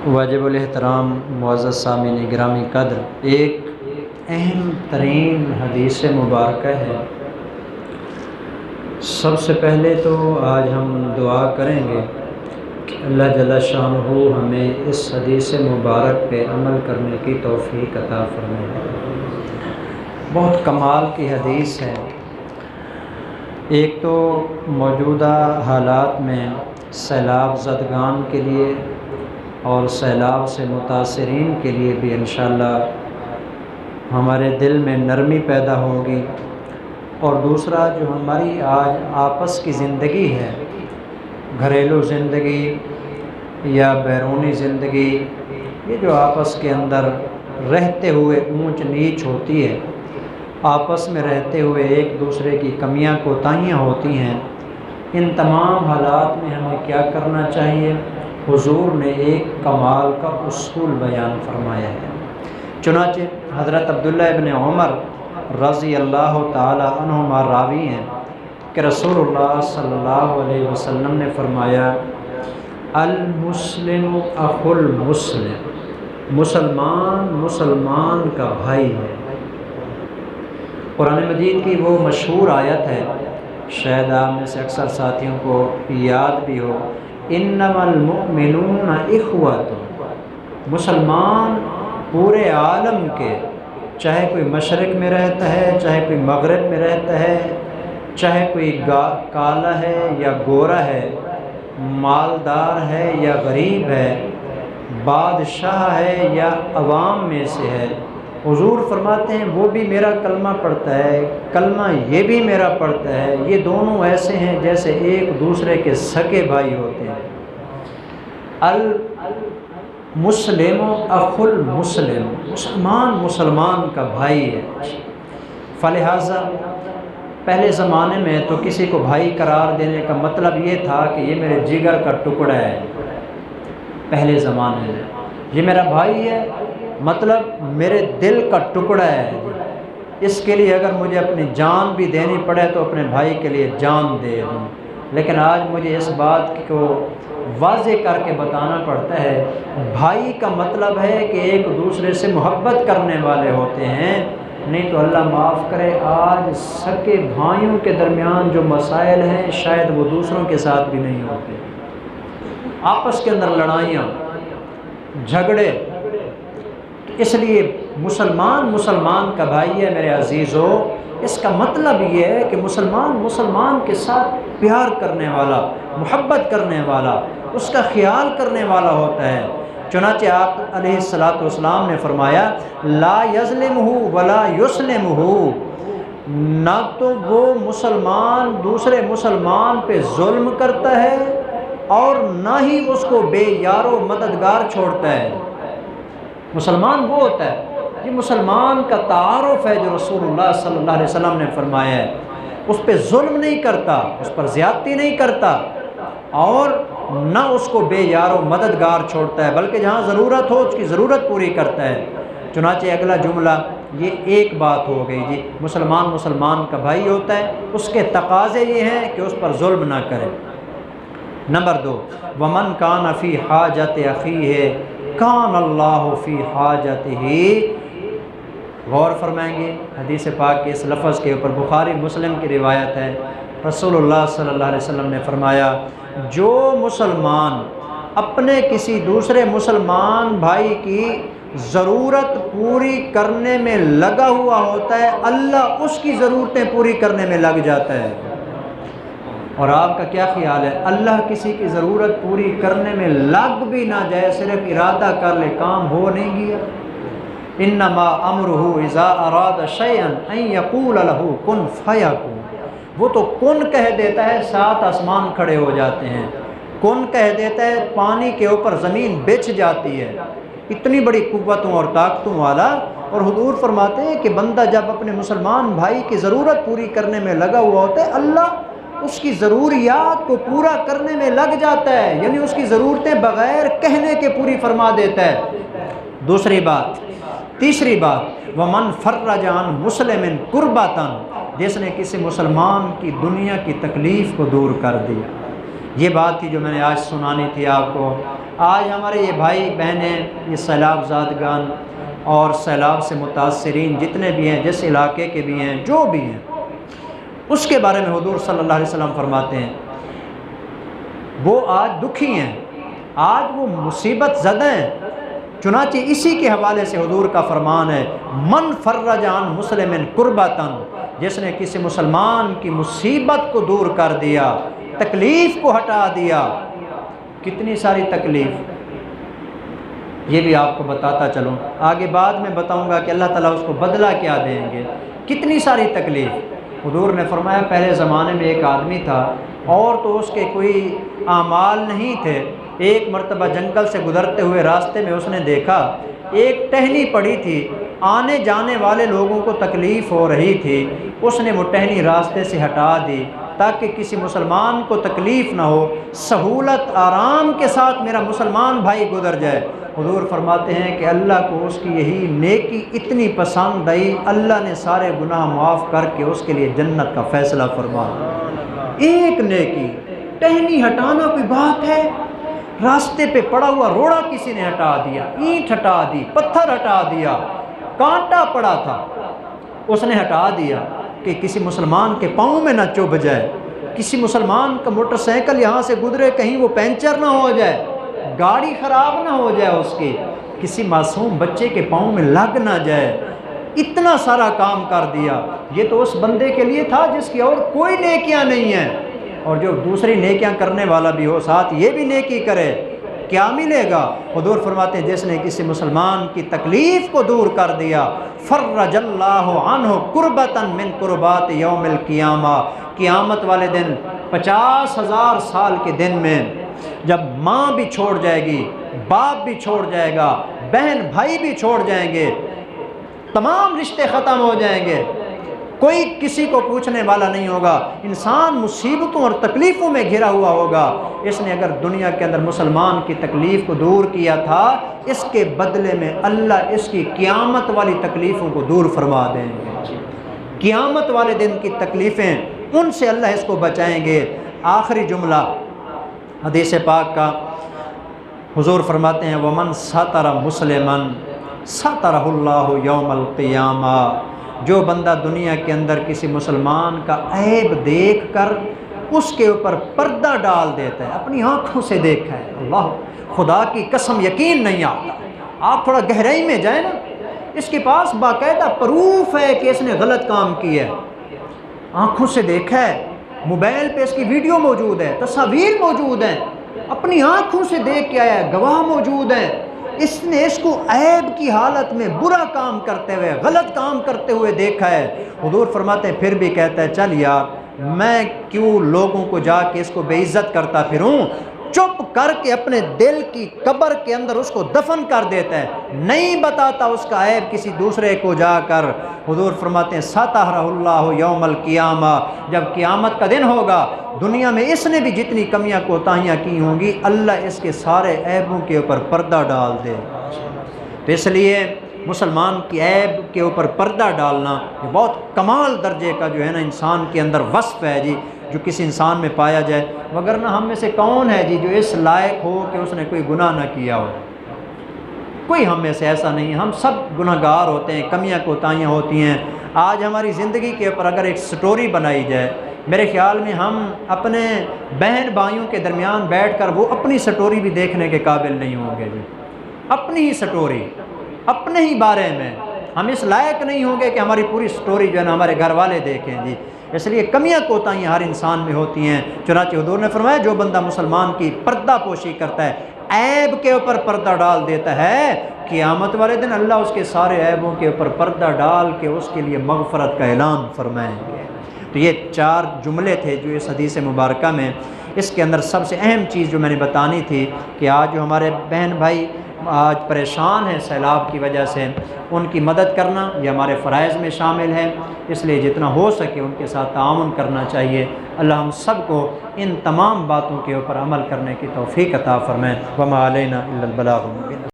واجب الاحترام معزز سامعین گرامی قدر، ایک اہم ترین حدیث مبارکہ ہے۔ سب سے پہلے تو آج ہم دعا کریں گے کہ اللہ جل شانہ ہمیں اس حدیث مبارک پہ عمل کرنے کی توفیق عطا فرمائے۔ بہت کمال کی حدیث ہے۔ ایک تو موجودہ حالات میں سیلاب زدگان کے لیے اور سیلاب سے متاثرین کے لیے بھی انشاءاللہ ہمارے دل میں نرمی پیدا ہوگی، اور دوسرا جو ہماری آج آپس کی زندگی ہے، گھریلو زندگی یا بیرونی زندگی، یہ جو آپس کے اندر رہتے ہوئے اونچ نیچ ہوتی ہے، آپس میں رہتے ہوئے ایک دوسرے کی کمیاں کوتاہیاں ہوتی ہیں، ان تمام حالات میں ہمیں کیا کرنا چاہیے؟ حضور نے ایک کمال کا اصول بیان فرمایا ہے۔ چنانچہ حضرت عبداللہ ابن عمر رضی اللہ تعالی عنہما راوی ہیں کہ رسول اللہ صلی اللہ علیہ وسلم نے فرمایا، المسلم اخو المسلم، مسلمان مسلمان کا بھائی ہے۔ قرآن مجید کی وہ مشہور آیت ہے، شاید آپ میں سے اکثر ساتھیوں کو یاد بھی ہو، انما المؤمنون اخوۃ۔ مسلمان پورے عالم کے، چاہے کوئی مشرق میں رہتا ہے، چاہے کوئی مغرب میں رہتا ہے، چاہے کوئی کالا ہے یا گورا ہے، مالدار ہے یا غریب ہے، بادشاہ ہے یا عوام میں سے ہے، حضور فرماتے ہیں وہ بھی میرا کلمہ پڑھتا ہے، کلمہ یہ بھی میرا پڑھتا ہے، یہ دونوں ایسے ہیں جیسے ایک دوسرے کے سگے بھائی ہوتے ہیں۔ المسلم اخو المسلم، مسلمان مسلمان کا بھائی ہے۔ فلہذا پہلے زمانے میں تو کسی کو بھائی قرار دینے کا مطلب یہ تھا کہ یہ میرے جگر کا ٹکڑا ہے۔ پہلے زمانے میں یہ میرا بھائی ہے، مطلب میرے دل کا ٹکڑا ہے، اس کے لیے اگر مجھے اپنی جان بھی دینی پڑے تو اپنے بھائی کے لیے جان دے دوں۔ لیکن آج مجھے اس بات کو واضح کر کے بتانا پڑتا ہے، بھائی کا مطلب ہے کہ ایک دوسرے سے محبت کرنے والے ہوتے ہیں، نہیں تو اللہ معاف کرے آج سگے بھائیوں کے درمیان جو مسائل ہیں شاید وہ دوسروں کے ساتھ بھی نہیں ہوتے۔ آپس کے اندر لڑائیاں، جھگڑے۔ اس لیے مسلمان مسلمان کا بھائی ہے میرے عزیزو۔ اس کا مطلب یہ ہے کہ مسلمان مسلمان کے ساتھ پیار کرنے والا، محبت کرنے والا، اس کا خیال کرنے والا ہوتا ہے۔ چنانچہ آپ علیہ الصلوۃ والسلام نے فرمایا، لا یظلمہ ولا یسلمہ، نہ تو وہ مسلمان دوسرے مسلمان پہ ظلم کرتا ہے اور نہ ہی اس کو بے یار و مددگار چھوڑتا ہے۔ مسلمان وہ ہوتا ہے، یہ مسلمان کا تعارف ہے جو رسول اللہ صلی اللہ علیہ وسلم نے فرمایا ہے، اس پہ ظلم نہیں کرتا، اس پر زیادتی نہیں کرتا، اور نہ اس کو بے یار و مددگار چھوڑتا ہے، بلکہ جہاں ضرورت ہو اس کی ضرورت پوری کرتا ہے۔ چنانچہ اگلا جملہ یہ ایک بات ہو گئی جی، مسلمان مسلمان کا بھائی ہوتا ہے، اس کے تقاضے یہ ہیں کہ اس پر ظلم نہ کرے۔ نمبر 2، ومن کان فی حاجت اخیہ کان اللہ فی حاجتہ۔ غور فرمائیں گے حدیث پاک کے اس لفظ کے اوپر، بخاری مسلم کی روایت ہے، رسول اللہ صلی اللہ علیہ وسلم نے فرمایا، جو مسلمان اپنے کسی دوسرے مسلمان بھائی کی ضرورت پوری کرنے میں لگا ہوا ہوتا ہے، اللہ اس کی ضرورتیں پوری کرنے میں لگ جاتا ہے۔ اور آپ کا کیا خیال ہے، اللہ کسی کی ضرورت پوری کرنے میں لگ بھی نہ جائے، صرف ارادہ کر لے، کام ہو نہیں گیا؟ انما امرہ اذا اراد شیئا ان یقول لہ کن فیکون۔ وہ تو کن کہہ دیتا ہے، 7 آسمان کھڑے ہو جاتے ہیں، کن کہہ دیتا ہے، پانی کے اوپر زمین بچھ جاتی ہے، اتنی بڑی قوتوں اور طاقتوں والا۔ اور حضور فرماتے ہیں کہ بندہ جب اپنے مسلمان بھائی کی ضرورت پوری کرنے میں لگا ہوا ہوتا ہے، اللہ اس کی ضروریات کو پورا کرنے میں لگ جاتا ہے، یعنی اس کی ضرورتیں بغیر کہنے کے پوری فرما دیتا ہے۔ دوسری بات، تیسری بات، ومن فرج عن مسلم کربۃ، جس نے کسی مسلمان کی دنیا کی تکلیف کو دور کر دیا۔ یہ بات تھی جو میں نے آج سنانی تھی آپ کو۔ آج ہمارے یہ بھائی بہنیں، یہ سیلاب زادگان اور سیلاب سے متاثرین جتنے بھی ہیں، جس علاقے کے بھی ہیں، جو بھی ہیں، اس کے بارے میں حضور صلی اللہ علیہ وسلم فرماتے ہیں وہ آج دکھی ہیں، آج وہ مصیبت زدہ ہیں۔ چنانچہ اسی کے حوالے سے حضور کا فرمان ہے، من فرج عن مسلم کربتاً، جس نے کسی مسلمان کی مصیبت کو دور کر دیا، تکلیف کو ہٹا دیا۔ کتنی ساری تکلیف، یہ بھی آپ کو بتاتا چلوں، آگے بعد میں بتاؤں گا کہ اللہ تعالیٰ اس کو بدلہ کیا دیں گے۔ کتنی ساری تکلیف۔ حضور نے فرمایا پہلے زمانے میں ایک آدمی تھا اور تو اس کے کوئی اعمال نہیں تھے، ایک مرتبہ جنگل سے گزرتے ہوئے راستے میں اس نے دیکھا ایک ٹہنی پڑی تھی، آنے جانے والے لوگوں کو تکلیف ہو رہی تھی، اس نے وہ ٹہنی راستے سے ہٹا دی تاکہ کسی مسلمان کو تکلیف نہ ہو، سہولت آرام کے ساتھ میرا مسلمان بھائی گزر جائے۔ حضور فرماتے ہیں کہ اللہ کو اس کی یہی نیکی اتنی پسند آئی، اللہ نے سارے گناہ معاف کر کے اس کے لیے جنت کا فیصلہ فرمایا۔ ایک نیکی، ٹہنی ہٹانا کوئی بات ہے؟ راستے پہ پڑا ہوا روڑا کسی نے ہٹا دیا، اینٹ ہٹا دی، پتھر ہٹا دیا، کانٹا پڑا تھا اس نے ہٹا دیا کہ کسی مسلمان کے پاؤں میں نہ چبھ جائے، کسی مسلمان کا موٹر سائیکل یہاں سے گزرے کہیں وہ پنچر نہ ہو جائے، گاڑی خراب نہ ہو جائے اس کی، کسی معصوم بچے کے پاؤں میں لگ نہ جائے۔ اتنا سارا کام کر دیا۔ یہ تو اس بندے کے لیے تھا جس کی اور کوئی نیکیاں نہیں ہیں، اور جو دوسری نیکیاں کرنے والا بھی ہو ساتھ یہ بھی نیکی کرے، کیا ملے گا؟ حضور فرماتے ہیں جس نے کسی مسلمان کی تکلیف کو دور کر دیا، فرج اللہ عنہ کربتاً من کربات یوم القیامہ، قیامت والے دن 50,000 سال کے دن میں جب ماں بھی چھوڑ جائے گی، باپ بھی چھوڑ جائے گا، بہن بھائی بھی چھوڑ جائیں گے، تمام رشتے ختم ہو جائیں گے، کوئی کسی کو پوچھنے والا نہیں ہوگا، انسان مصیبتوں اور تکلیفوں میں گھرا ہوا ہوگا۔ اس نے اگر دنیا کے اندر مسلمان کی تکلیف کو دور کیا تھا، اس کے بدلے میں اللہ اس کی قیامت والی تکلیفوں کو دور فرما دیں گے۔ قیامت والے دن کی تکلیفیں، ان سے اللہ اس کو بچائیں گے۔ آخری جملہ حدیث پاک کا، حضور فرماتے ہیں وَمَن سَتَرَ مُسْلِمًا سَتَرَهُ اللَّهُ يَوْمَ الْقِيَامَةِ، جو بندہ دنیا کے اندر کسی مسلمان کا عیب دیکھ کر اس کے اوپر پردہ ڈال دیتا ہے، اپنی آنکھوں سے دیکھا ہے، اللہ خدا کی قسم یقین نہیں آتا، آپ تھوڑا گہرائی میں جائیں نا، اس کے پاس باقاعدہ پروف ہے کہ اس نے غلط کام کیا ہے، آنکھوں سے دیکھا ہے، موبائل پہ اس کی ویڈیو موجود ہے، تصاویر موجود ہیں، اپنی آنکھوں سے دیکھ کے آیا ہے، گواہ موجود ہیں، اس نے اس کو عیب کی حالت میں برا کام کرتے ہوئے، غلط کام کرتے ہوئے دیکھا ہے۔ حضور فرماتے ہیں پھر بھی کہتا ہے چل یار میں کیوں لوگوں کو جا کے اس کو بے عزت کرتا پھروں، چپ کر کے اپنے دل کی قبر کے اندر اس کو دفن کر دیتا ہے، نہیں بتاتا اس کا عیب کسی دوسرے کو جا کر۔ حضور فرماتے ہیں سَتَرَهُ اللَّهُ يَوْمَ الْقِيَامَةِ، جب قیامت کا دن ہوگا، دنیا میں اس نے بھی جتنی کمیاں کوتاہیاں کی ہوں گی، اللہ اس کے سارے عیبوں کے اوپر پردہ ڈال دے۔ تو اس لیے مسلمان کی عیب کے اوپر پردہ ڈالنا یہ بہت کمال درجے کا جو ہے نا انسان کے اندر وصف ہے جی، جو کسی انسان میں پایا جائے، وگرنہ ہم میں سے کون ہے جی جو اس لائق ہو کہ اس نے کوئی گناہ نہ کیا ہو؟ کوئی ہم میں سے ایسا نہیں ہے، ہم سب گناہ گار ہوتے ہیں، کمیاں کوتاہیاں ہوتی ہیں۔ آج ہماری زندگی کے اوپر اگر ایک سٹوری بنائی جائے، میرے خیال میں ہم اپنے بہن بھائیوں کے درمیان بیٹھ کر وہ اپنی سٹوری بھی دیکھنے کے قابل نہیں ہوں گے جی، اپنی ہی سٹوری، اپنے ہی بارے میں ہم اس لائق نہیں ہوں گے کہ ہماری پوری سٹوری جو ہے نا ہمارے گھر والے دیکھیں جی۔ اس لیے کمیاں کوتاہیاں ہر انسان میں ہوتی ہیں، چنانچہ حضور نے فرمایا جو بندہ مسلمان کی پردہ پوشی کرتا ہے، عیب کے اوپر پردہ ڈال دیتا ہے، قیامت والے دن اللہ اس کے سارے عیبوں کے اوپر پردہ ڈال کے اس کے لیے مغفرت کا اعلان فرمائیں گے۔ تو یہ 4 جملے تھے جو اس حدیث مبارکہ میں، اس کے اندر سب سے اہم چیز جو میں نے بتانی تھی کہ آج جو ہمارے بہن بھائی آج پریشان ہیں سیلاب کی وجہ سے، ان کی مدد کرنا یہ ہمارے فرائض میں شامل ہے، اس لیے جتنا ہو سکے ان کے ساتھ تعاون کرنا چاہیے۔ اللہ ہم سب کو ان تمام باتوں کے اوپر عمل کرنے کی توفیق عطا فرمائے۔ وما علینا الا البلاغ المبین۔